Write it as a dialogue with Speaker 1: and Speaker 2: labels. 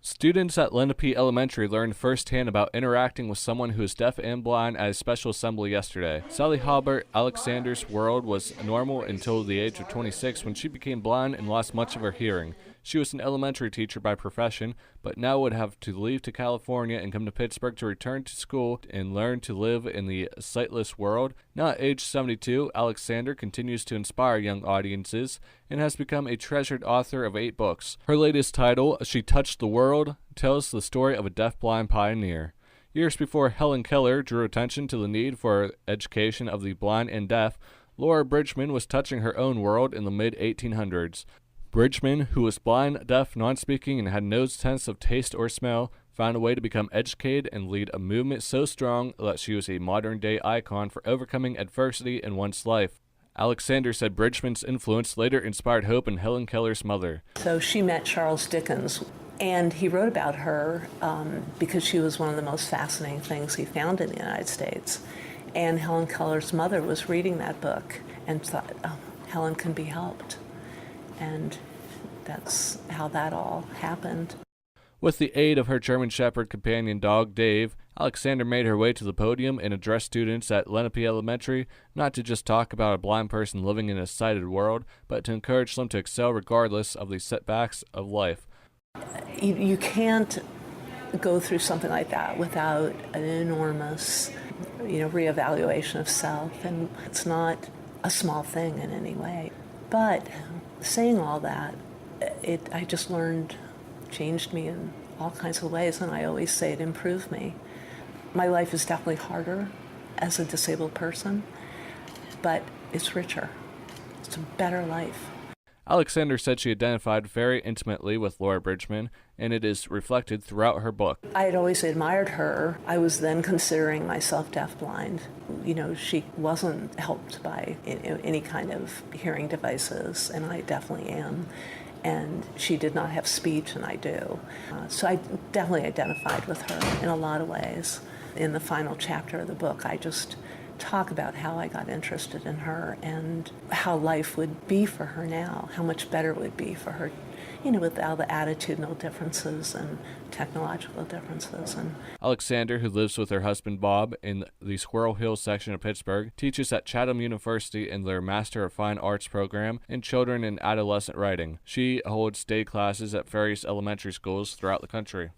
Speaker 1: Students at Lenape Elementary learned firsthand about interacting with someone who is deaf and blind at a special assembly yesterday. Sally Halbert Alexander's world was normal until the age of 26 when she became blind and lost much of her hearing. She was an elementary teacher by profession, but now would have to leave to California and come to Pittsburgh to return to school and learn to live in the sightless world. Now at age 72, Alexander continues to inspire young audiences and has become a treasured author of 8 books. Her latest title, She Touched the World, tells the story of a deaf-blind pioneer. Years before Helen Keller drew attention to the need for education of the blind and deaf, Laura Bridgman was touching her own world in the mid-1800s. Bridgman, who was blind, deaf, non-speaking, and had no sense of taste or smell, found a way to become educated and lead a movement so strong that she was a modern-day icon for overcoming adversity in one's life. Alexander said Bridgman's influence later inspired hope in Helen Keller's mother.
Speaker 2: So she met Charles Dickens, and he wrote about her because she was one of the most fascinating things he found in the United States. And Helen Keller's mother was reading that book and thought, oh, Helen can be helped. And that's how that all happened.
Speaker 1: With the aid of her German Shepherd companion dog, Dave, Alexander made her way to the podium and addressed students at Lenape Elementary, not to just talk about a blind person living in a sighted world, but to encourage them to excel regardless of the setbacks of life.
Speaker 2: You can't go through something like that without an enormous, reevaluation of self, and it's not a small thing in any way. But saying all that, I just learned, changed me in all kinds of ways, and I always say it improved me. My life is definitely harder as a disabled person, but it's richer. It's a better life.
Speaker 1: Alexander said she identified very intimately with Laura Bridgman, and it is reflected throughout her book.
Speaker 2: I had always admired her. I was then considering myself deafblind. She wasn't helped by any kind of hearing devices, and I definitely am. And she did not have speech, and I do. So I definitely identified with her in a lot of ways. In the final chapter of the book, I just talk about how I got interested in her and how life would be for her now, how much better it would be for her, with all the attitudinal differences and technological differences. And
Speaker 1: Alexander, who lives with her husband Bob in the Squirrel Hill section of Pittsburgh, teaches at Chatham University in their Master of Fine Arts program in children and adolescent writing. She holds day classes at various elementary schools throughout the country.